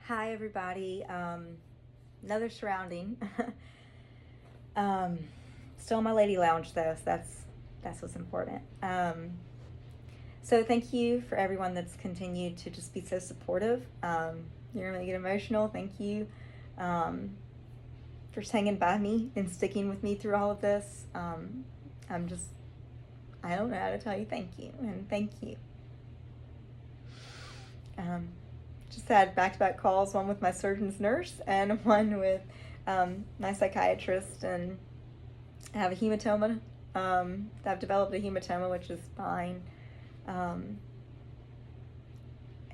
Hi, everybody. Another surrounding. Still in my lady lounge, though, so that's what's important. So thank you for everyone that's continued to just be so supportive. You're gonna get emotional. Thank you for hanging by me and sticking with me through all of this. I don't know how to tell you thank you, and thank you. Just had back-to-back calls, one with my surgeon's nurse and one with my psychiatrist, and I have a hematoma. I've developed a hematoma, which is fine. And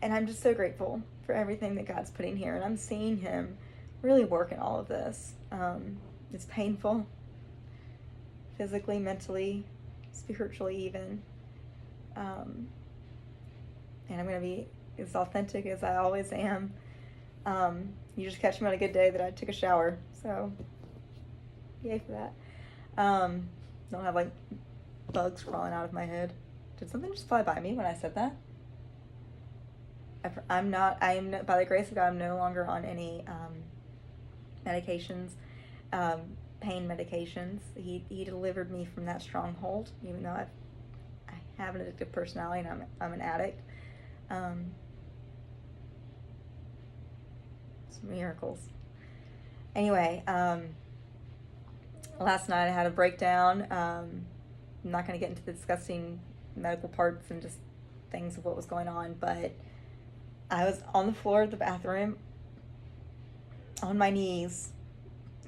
I'm just so grateful for everything that God's putting here, and I'm seeing Him really work in all of this. It's painful, physically, mentally, spiritually, even. And I'm going to be as authentic as I always am. You just catch me on a good day that I took a shower, so yay for that. Don't have like bugs crawling out of my head. Did something just fly by me when I said that? I am, by the grace of God, I'm no longer on any medications, pain medications. He delivered me from that stronghold, even though I have an addictive personality and I'm an addict. It's miracles. Anyway, last night I had a breakdown. I'm not going to get into the disgusting medical parts and just things of what was going on, but I was on the floor of the bathroom, on my knees,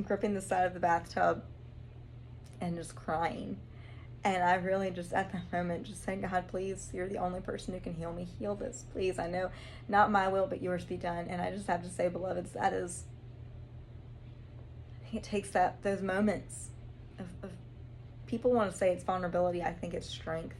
gripping the side of the bathtub, and just crying. And I really just, at that moment, just said, God, please, you're the only person who can heal me. Heal this, please. I know, not my will, but yours be done. And I just have to say, beloveds, that is, I think it takes those moments of people want to say it's vulnerability. I think it's strength,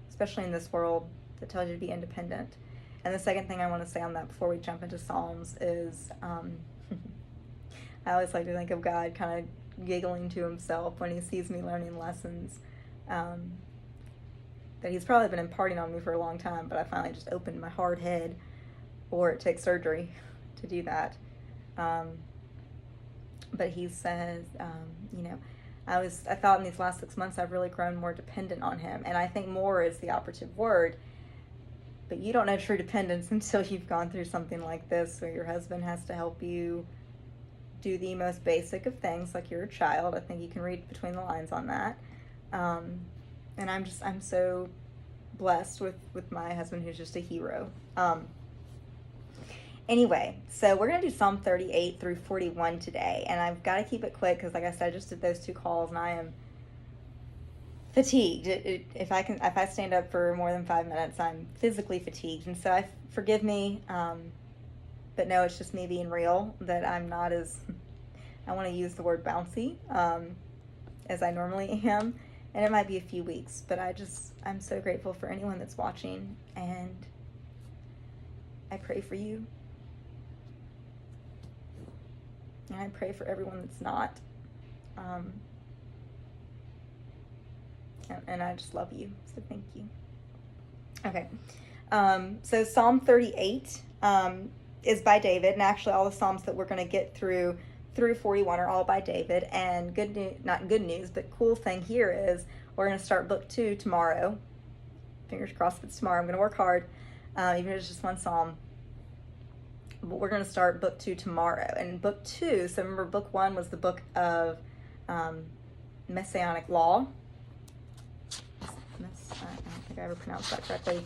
especially in this world that tells you to be independent. And the second thing I want to say on that before we jump into Psalms is, I always like to think of God kind of giggling to himself when he sees me learning lessons that he's probably been imparting on me for a long time, but I finally just opened my hard head, or it takes surgery to do that. But he says, I thought in these last 6 months I've really grown more dependent on him, and I think more is the operative word. But you don't know true dependence until you've gone through something like this, where your husband has to help you do the most basic of things, like you're a child. I think you can read between the lines on that. And I'm so blessed with my husband, who's just a hero. Anyway, so we're going to do Psalm 38 through 41 today, and I've got to keep it quick because, like I said, I just did those 2 calls, and I am fatigued. If I stand up for more than 5 minutes, I'm physically fatigued, and so forgive me, but no, it's just me being real, that I'm not as, I want to use the word bouncy, as I normally am, and it might be a few weeks, but I'm so grateful for anyone that's watching, and I pray for you, and I pray for everyone that's not, and I just love you, so thank you. Okay, so Psalm 38 is by David, and actually all the Psalms that we're going to get through 41 are all by David, and not good news, but cool thing here is we're going to start book 2 tomorrow. Fingers crossed it's tomorrow. I'm going to work hard, even if it's just one Psalm. But we're going to start book 2 tomorrow. And book 2, so remember book 1 was the book of Messianic law. I don't think I ever pronounced that correctly.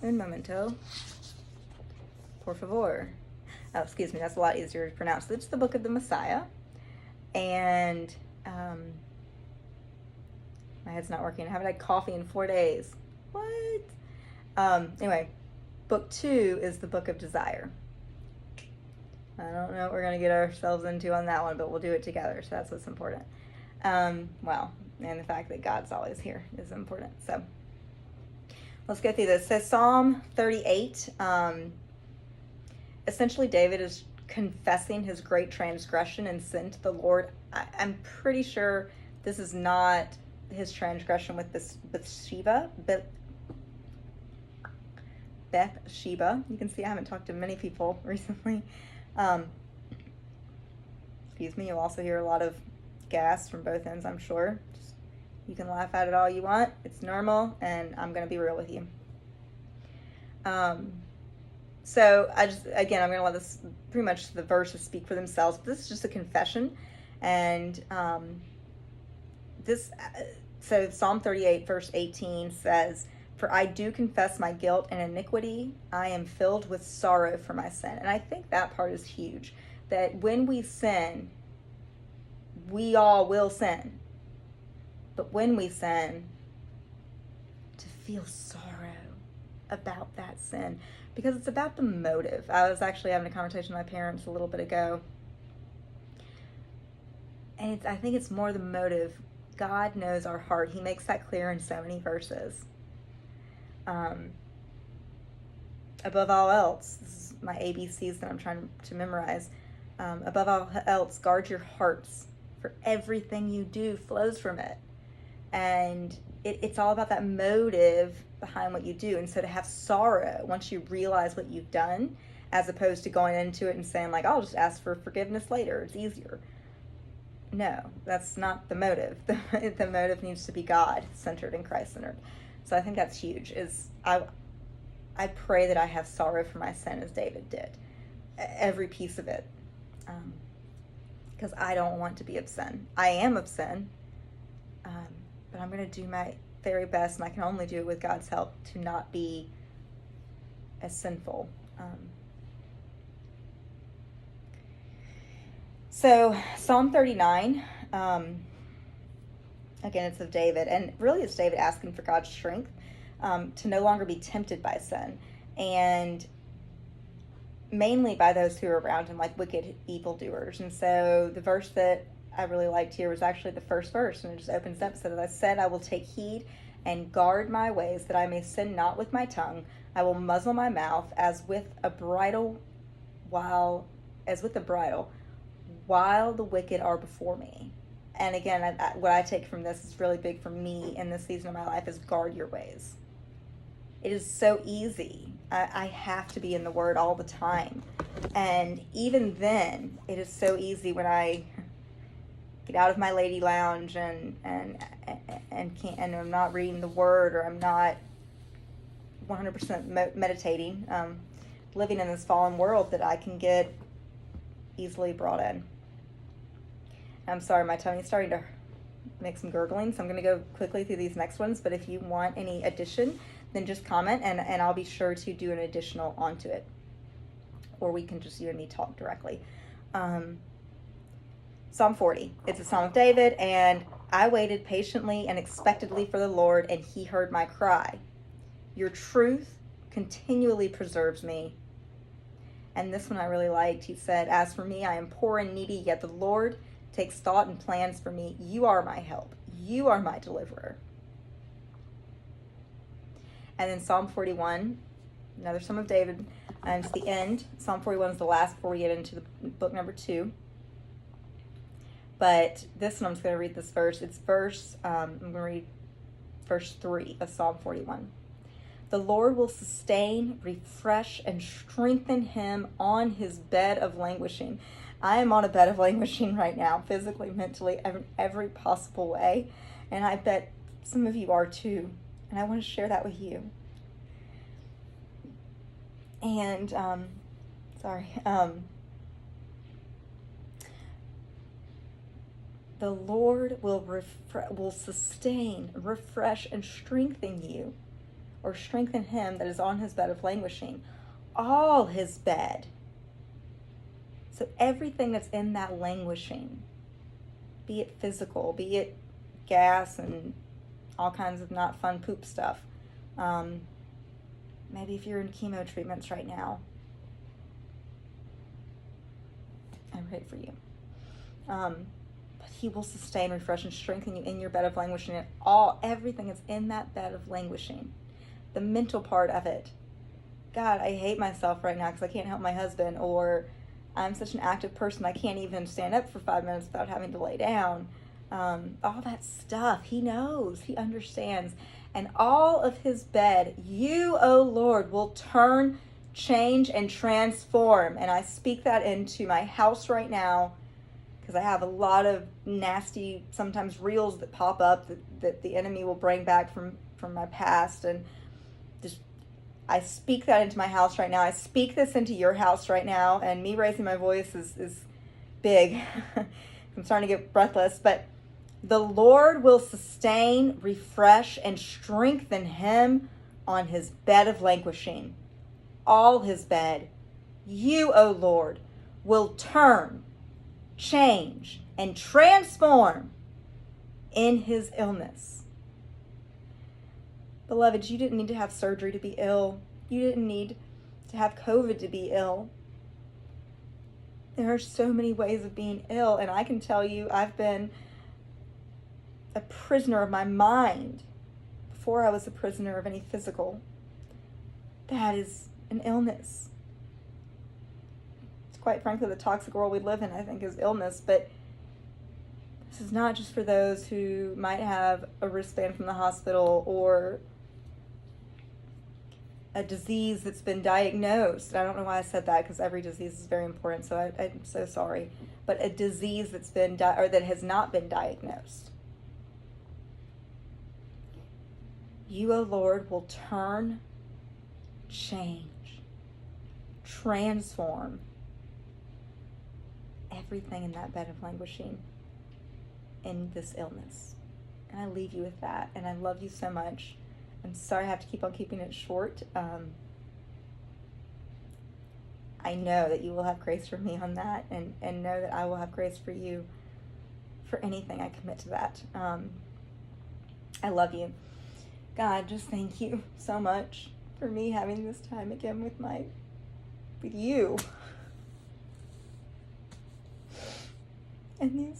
Un momento. Por favor. Oh, excuse me, that's a lot easier to pronounce. It's the book of the Messiah. And my head's not working. I haven't had coffee in 4 days. What? Anyway, book 2 is the book of desire. I don't know what we're going to get ourselves into on that one, but we'll do it together, so that's what's important. And the fact that God's always here is important. So let's go through this. So Psalm 38, essentially David is confessing his great transgression and sin to the Lord. I'm pretty sure this is not his transgression with Bathsheba, but Bathsheba. You can see I haven't talked to many people recently. Excuse me. You'll also hear a lot of gas from both ends, I'm sure. You can laugh at it all you want. It's normal, and I'm going to be real with you. So I'm going to let this, pretty much the verses speak for themselves. But this is just a confession. And so Psalm 38, verse 18 says, "For I do confess my guilt and iniquity. I am filled with sorrow for my sin." And I think that part is huge. That when we sin, we all will sin. But when we sin, to feel sorrow about that sin, because it's about the motive. I was actually having a conversation with my parents a little bit ago, and I think it's more the motive. God knows our heart. He makes that clear in so many verses. Above all else, this is my ABCs that I'm trying to memorize. Above all else, guard your hearts, for everything you do flows from it. And it's all about that motive behind what you do. And so to have sorrow once you realize what you've done, as opposed to going into it and saying, like, I'll just ask for forgiveness later, it's easier. No, that's not the motive. The motive needs to be God-centered and Christ-centered. So I think that's huge. I pray that I have sorrow for my sin as David did. Every piece of it. Because I don't want to be of sin. I am of sin. But I'm going to do my very best, and I can only do it with God's help, to not be as sinful. So Psalm 39, again, it's of David, and really it's David asking for God's strength to no longer be tempted by sin, and mainly by those who are around him, like wicked evildoers. And so the verse that I really liked here was actually the first verse, and it just opens up. So that I said, I will take heed and guard my ways, that I may sin not with my tongue. I will muzzle my mouth as with a bridle, while the wicked are before me. And again, what I take from this is really big for me in this season of my life is guard your ways. It is so easy. I have to be in the Word all the time. And even then, it is so easy when I get out of my lady lounge and I'm not reading the Word, or I'm not 100% meditating, living in this fallen world, that I can get easily brought in. I'm sorry, my tummy's starting to make some gurgling, so I'm going to go quickly through these next ones, but if you want any addition, then just comment, and I'll be sure to do an additional onto it. Or we can just, you and me, talk directly. Psalm 40. It's a Psalm of David, and I waited patiently and expectantly for the Lord, and he heard my cry. Your truth continually preserves me. And this one I really liked. He said, as for me, I am poor and needy, yet the Lord takes thought and plans for me. You are my help. You are my deliverer. And then Psalm 41, another Psalm of David, and it's the end. Psalm 41 is the last before we get into the book number 2. But this one, I'm just going to read this verse. It's I'm going to read verse 3 of Psalm 41. The Lord will sustain, refresh, and strengthen him on his bed of languishing. I am on a bed of languishing right now, physically, mentally, every possible way. And I bet some of you are too. And I want to share that with you. And, the Lord will sustain, refresh, and strengthen you, or strengthen him that is on his bed of languishing, all his bed. So everything that's in that languishing, be it physical, be it gas and all kinds of not fun poop stuff. Maybe if you're in chemo treatments right now, I pray for you. But he will sustain, refresh, and strengthen you in your bed of languishing. And everything is in that bed of languishing. The mental part of it. God, I hate myself right now because I can't help my husband, or I'm such an active person I can't even stand up for 5 minutes without having to lay down. All that stuff, he knows, he understands. and all of his bed, you, O Lord, will turn, change, and transform. And I speak that into my house right now, because I have a lot of nasty, sometimes reels that pop up that the enemy will bring back from my past. And just, I speak that into my house right now. I speak this into your house right now. And me raising my voice is big. I'm starting to get breathless. But the Lord will sustain, refresh, and strengthen him on his bed of languishing. All his bed. You, O Lord, will turn, change, and transform in his illness. Beloved, you didn't need to have surgery to be ill. You didn't need to have COVID to be ill. There are so many ways of being ill, and I can tell you I've been a prisoner of my mind before I was a prisoner of any physical. That is an illness. It's quite frankly the toxic world we live in, I think, is illness, but this is not just for those who might have a wristband from the hospital or a disease that's been diagnosed. I don't know why I said that, because every disease is very important, so I'm so sorry. But a disease that's been or that has not been diagnosed. You, O Lord, will turn, change, transform everything in that bed of languishing in this illness. And I leave you with that. And I love you so much. I'm sorry I have to keep on keeping it short. I know that you will have grace for me on that, and know that I will have grace for you for anything. I commit to that. I love you. God, just thank you so much for me having this time again with you. And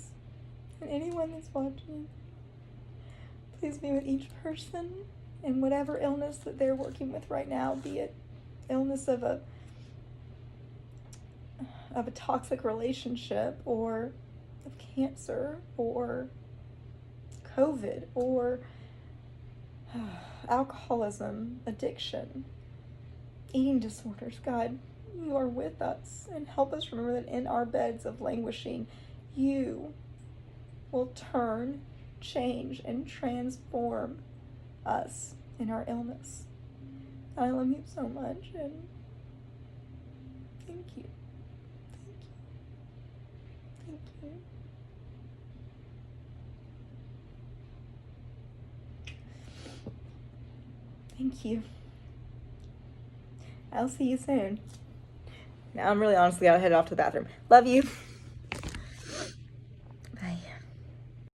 anyone that's watching, please be with each person in whatever illness that they're working with right now, be it illness of a toxic relationship, or of cancer, or COVID, or alcoholism, addiction, eating disorders. God, you are with us, and help us remember that in our beds of languishing, you will turn, change, and transform us in our illness. I love you so much, and thank you. Thank you. Thank you. I'll see you soon. Now I'm really honestly gotta head off to the bathroom. Love you.